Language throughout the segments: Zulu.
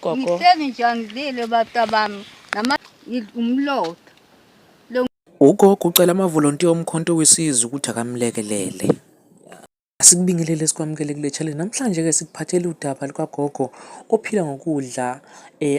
gogo. Ngihleli nje angidlile batabami nama umlotha. Ugogo ucela amavolontiya omkhonto wesizwe ukuthi akamlekelele. Asikubingelele sikwamukele kule challenge. Namhlanje ke sikuphathele udaba lukagogo ophila ngokudla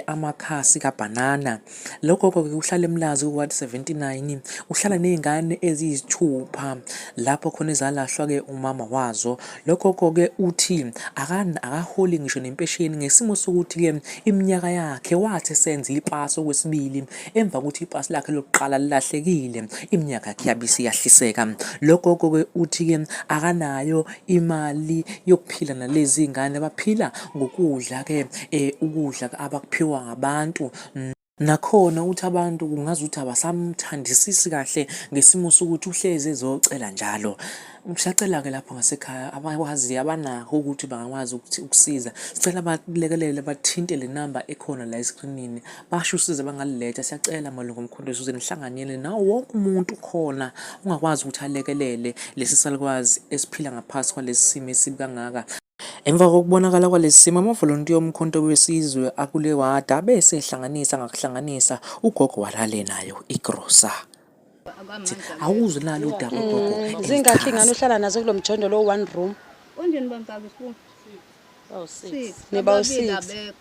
amakhasi kabanana. Lo gogo ke uhlala eMlazi ku-Ward 79, uhlala nezingane eziyisithupha lapho khona ezalahlwa ke umama wazo. Lo gogo ke uthi akaholi ngisho nempesheni ngesimo sokuthi ke iminyaka yakhe wathi senza ipasi okwesibili emva kokuthi ipasi lakhe lokuqala lilahlekile iminyaka yakhe yabisi yahliseka. Lo gogo ke uthi ke akanayo imali yokuphila nalezi ingane abaphila ngokudla ke ukudla abakuphiwa ngabantu. Nakhona uthi abantu kungazuthi abasamthandisisi kahle ngesimo sokuthi uhleze ezocela njalo. Siyacela ke lapho ngasekhaya abakwazi abanako ukuthi bangakwazi ukusiza. Sicela balekelele bathinte le number ekhona la escreenini. Basho usize bangaliletha. Siyacela malungu omkhonto wesizwe nihlanganyele nawo wonke umuntu khona ungakwazi ukuthi alekelele lesi salikwazi esiphila ngaphasi kwalesi simo esibi kangaka. Emva kokubonakala kwalesi simo amavolontiya omkhonto wesizwe akule wada bese ehlanganisa ngakuhlanganisa ugogo walale nayo igrosa. Awuzwe nalo udaba ugogo. Zingakhi ingane uhlala nazo kulo mjondo lo one room? Unjeni bantaka isibu? Oh 6. Niba u6.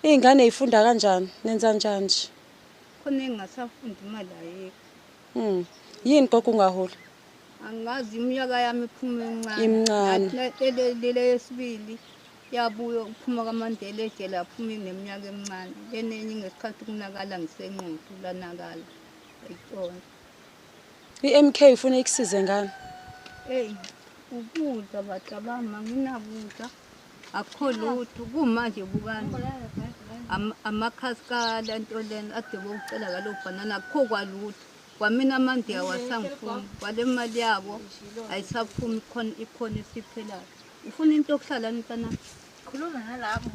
Ingane ifunda kanjani? Nenza njani nje? Khona engasafundi imali ayikho. Yini gogo ungaholi? Angazi iminyaka yami iphuma encane. Imncane. Lele yesibili yabuya ukuphuma kaMandela ejele aphuma neminyaka emincane. Lenenye ngesikhathi kunakala ngisenqondo lanakala. Ayitona. iMK ufuna ikusize ngani? Ukudla batabama nginakudla. Akho lutho kumanje bukani. Amakhaskala into lena ade bokucela ngalo banana akho kwalutho. Kwamina amande awasangifuni kwale mali yabo ayisaphumi ikhona isiphelayo. Ufuna into yokuhlala ntana khuluma nalabo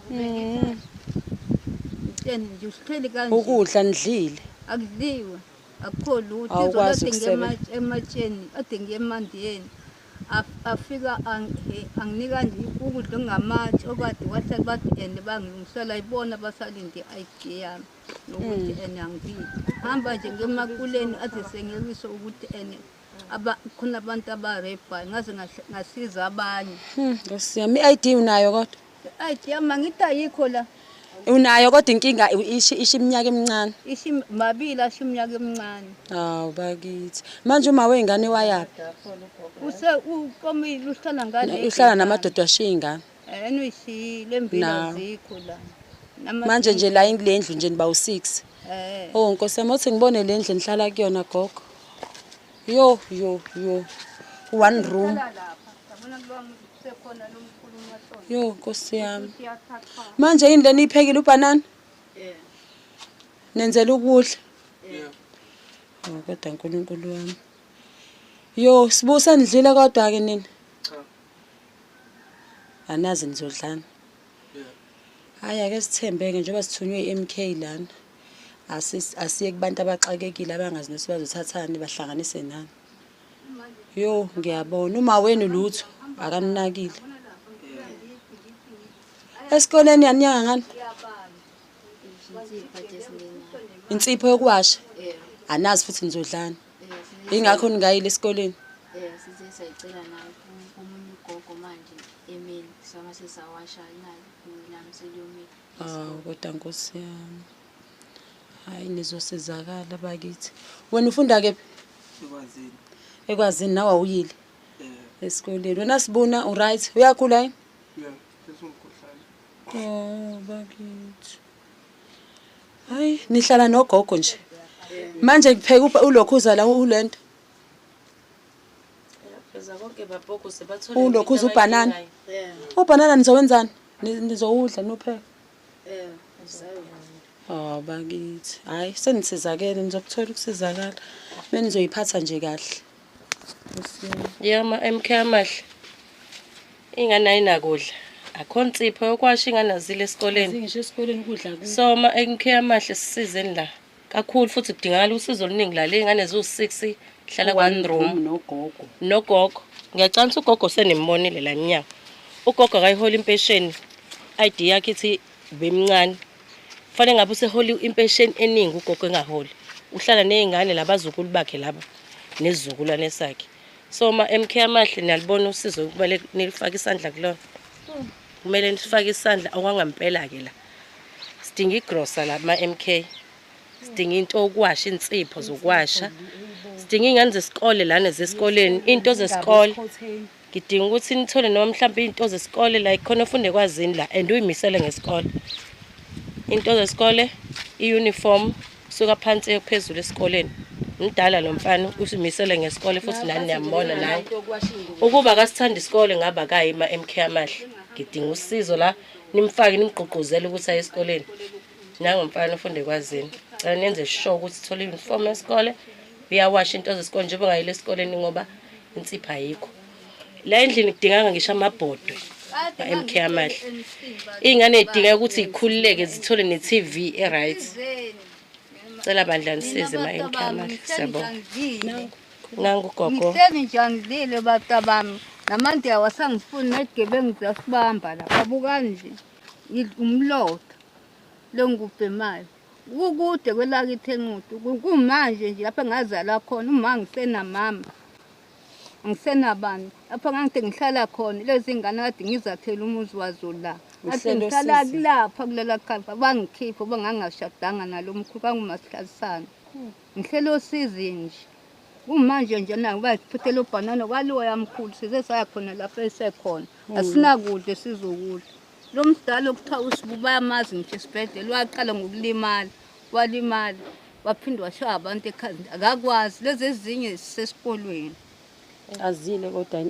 ngitsheni nje usihleli kanje ukudla ndlile akudliwe akho lutho izolade ematsheni ade ngiyemandiyeni afika anginika nje ukudla ngamatshe okade wahlala bathi ende bangilungisela ibona basalinde ID yami nokuthi ene angidli hamba nje ngemakuleni athi sengiyekisho ukuthi ene khona abantu abarebha ngaze ngasiza abanye. Ngosiyami iID unayo kodwa? iID yami ngithi ayikho la. Unayo kodwa inkinga ishi iminyaka emincane. Ishi mabili asho iminyaka emincane. Hawu bakithi. Manje uma wengane wayaphi? Ukomile uhlala ngale. Uhlala namadoda ashiya ingane. Uyishile embili azikho la. Manje nje la indlu nje niba u6. Oh Nkosi yami uthi ngibone le ndlu nihlala kuyona gogo. Yo one room. Yo Nkosi yami. Manje yini leni iphekile ubanana? Nenzela ukudla? Oh kodwa uNkulunkulu wami. Yo sibusa nidlile kodwa ke nini? Cha. Anazi nizodlana. Hayi ake sithembeke njengoba sithunywe iMK lana. Asiye kubantu abaxakekile abangazi nokuthi bazothathani bahlanganise nani. Yo ngiyabona uma wena lutho akaninakile. Esikoleni yaninyanga ngani? Insipho yokuwasha. Anazi futhi nizodlana. Ingakho ningayile esikoleni. Size sayicela nayo umunye ugogo manje emini sama sesawasha imali nami kodwa Nkosi yami. Hayi nizosizakala bakithi. Wena ufunda ke? Ekwazini. Ekwazini nawe awuyile? Esikoleni. Wena sibuna uright? Uyakhula yini? Oh bakithi. Hayi nihlala nogogo nje. Manje kupheka ulokhuza la ulento. Pheza konke babhoko sebathole. Ulokhuza ubanana. Ubanana nizowenzani? Nizowudla nopheka? Bakithi. Hayi senisizakele nizokuthola ukusizakala. Benizoyiphatha nje kahle. Yama MK amahle. Ingane ayinakudla. Akho nsipho yokwasha ingane azile esikoleni. Ngisho esikoleni ukudla ku. So ma MK amahle sisizeni la. Kakhulu futhi kudingakala usizo oluningi la le ingane ezu6 hlala one room nogogo. Ngiyacela ugogo senembonile la nyaka. Ugogo akayihola impesheni ID yakhe ithi bemncane. Kufanele ngabe useholi impesheni eningi ugogo engaholi. Uhlala nezingane labazukulu bakhe laba nezizukulwane sakhe. So MK amahle niyalibona usizo kumele nilifake isandla kulona. Kumele nifake isandla okwangempela ke la. Sidinga igrosa la MK. Sidinga into okwasha insipho zokwasha. Sidinga ingane zesikole lana zesikoleni, into zesikole. Ngidinga ukuthi nithole noma mhlawumbe into zesikole la ikhona ufunde kwazini la and uyimisele ngesikole. Into zesikole, iuniform suka phansi phezulu esikoleni. Ngidala lo mfana usimisele ngesikole futhi nani niyambona naye. Ukuba akasithanda isikole ngaba kayima MK amahle. Ngidinga usizo la nimfake nimgqugquzele ukuthi aye esikoleni. Nangomfana ufunde kwazini. Cela nenze sure ukuthi sithola uniform yesikole. Uyawasha into zesikole njengoba ngayile esikoleni ngoba insipho ayikho. La endlini kudinganga ngisho amabhodwe MK amahle. Ingane idinga ukuthi ikhululeke zithole neTV eright. Cela bandla nisize MK amahle siyabonga. Nangu gogo. Ngihleli nje angidlile batabami. Namanje awasangifuni negebengu zasibamba la. Babuka nje. Umlotha. Lo ngubhemayo. Ukude kwelakithi enqudu. Kumanje nje lapha ngazala khona uma ngisenamama. Ngisenabani. Lapha ngangithe ngihlala khona lezi ngane kade ngizakhela umuzi wazo la. Ade ngihlala kulapha kulela khaya bangikhipha bangangashadanga nalomkhulu bangumasihlasana. Ngihlelo osizi nje. Kumanje nje naku bayiphuthela ubhanana kwaliwa yamkhulu size saya khona lapha esekhona. Asinakudle sizokudla. Lo mdala okuthiwa usibuba yamazi nje isibhedlela waqala ngokulimala. Walimala. Waphindwa washaya abantu ekhaya akakwazi lezi ezinye sesikolweni. Azile kodwa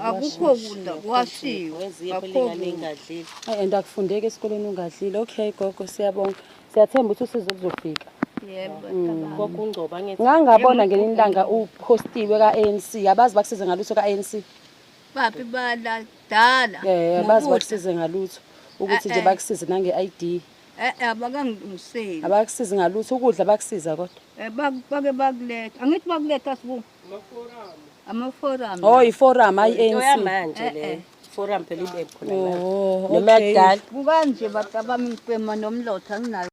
akukho kudla kwashiwe Akukho engadlile. and akufundeki esikoleni ungadlile. Okay gogo siyabonga. Siyathemba ukuthi usizo kuzofika. Yebo. Gogo ungcoba ngithi Ngangabona ngelinye ilanga upostiwe ka-ANC. Abazi bakusize ngalutho ka-ANC. Papi bala dala. Abazi bakusize ngalutho ukuthi nje bakusize nange-ID. Abakangiseli. Abakusize ngalutho ukudla bakusiza kodwa. Bake bakuletha. Angithi bakuletha sibu. Amaforum. Oh iforum ayi-ANC. oyamanje le forum phela ibe khona la. Oh Noma yakudala Bukanje batabami ngipema nomlotha ngina